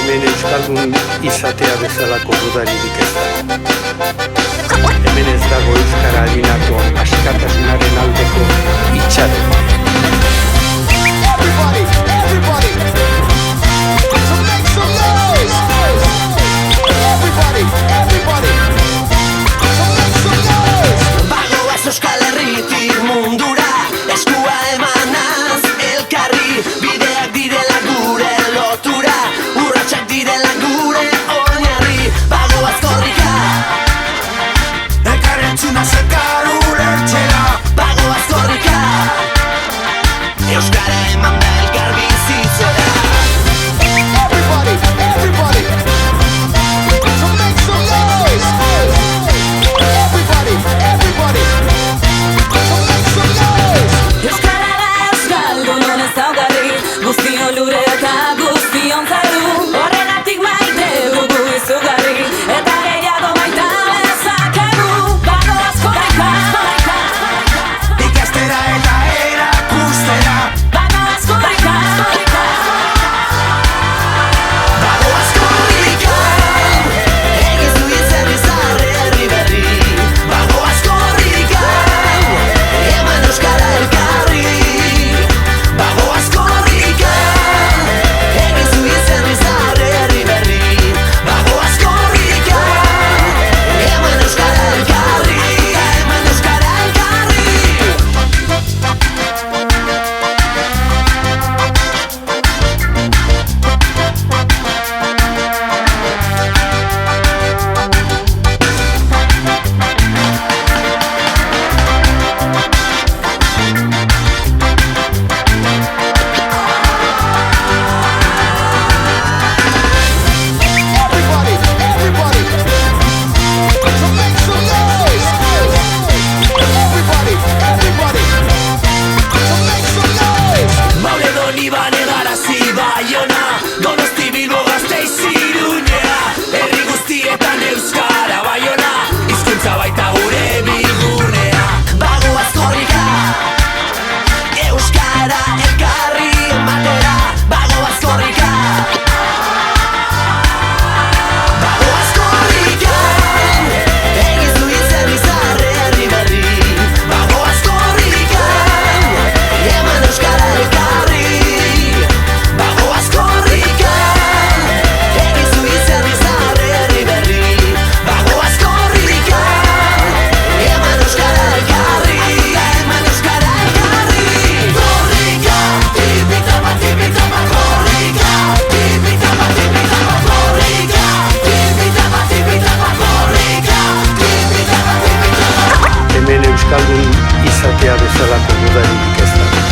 Hemen euskaldun izatea bezalako dudaririk ez da. Hemen ez dago euskara adinako askatasunaren aldeko itxaron. Everybody, everybody, so make some noise. Everybody, everybody, so make some noise. Bagoaz Euskal Herritik mundura, eskua emanaz elkarri, bideak direla gure lotura, urratsak direla gure oinarri. Bagoaz korrika, Elkarrentzuna zekar ulertzera. bagoaz korrika, euskara eman da elkar bizitzera. Everybody, everybody, so make some noise. Everybody, everybody, so make some noise. Euskara da euskaldunon ezaugarri, guztion lure eta guztion zaru. Horregatik maite dugu izugarri, eta gehiago maita lezakegu. Bagoaz korrika, Ikastera eta erakustera. bagoaz korrika, Bagoaz korrika, egiz du izerri zarre herri berri. Bagoaz korrika, eman euskara elkarri. Bagoaz korrika, egiz du izerri zarre herri berri. Bagoaz korrika, eman euskara elkarri. Eman euskara elkarri. Everybody, everybody, so make some noise. Everybody, everybody, so make some noise. Mauledo Libane Garazi Baiona, Donosti Bilbo Gasteiz Iruñea, herri guztietan euskara Baiona, hizkuntza baita gure bilgunea. Bagoaz korrika, euskara elkarri ematera. Bagoaz korrika, bagoaz korrika, egiz du izerri zarre herri berri. Bagoaz korrika, eman euskara elkarri. Bagoaz korrika, egiz du izerri zarre herri berri. Bagoaz korrika, eman euskara elkarri. Eman euskara elkarri. Korrika, tipitama, tipitama, korrika. Tipitama, tipitama, korrika. Tipitama, tipitama, korrika. Tipitama, tipitama. Hemen euskaldun izatea bezalako dudaririk ez da.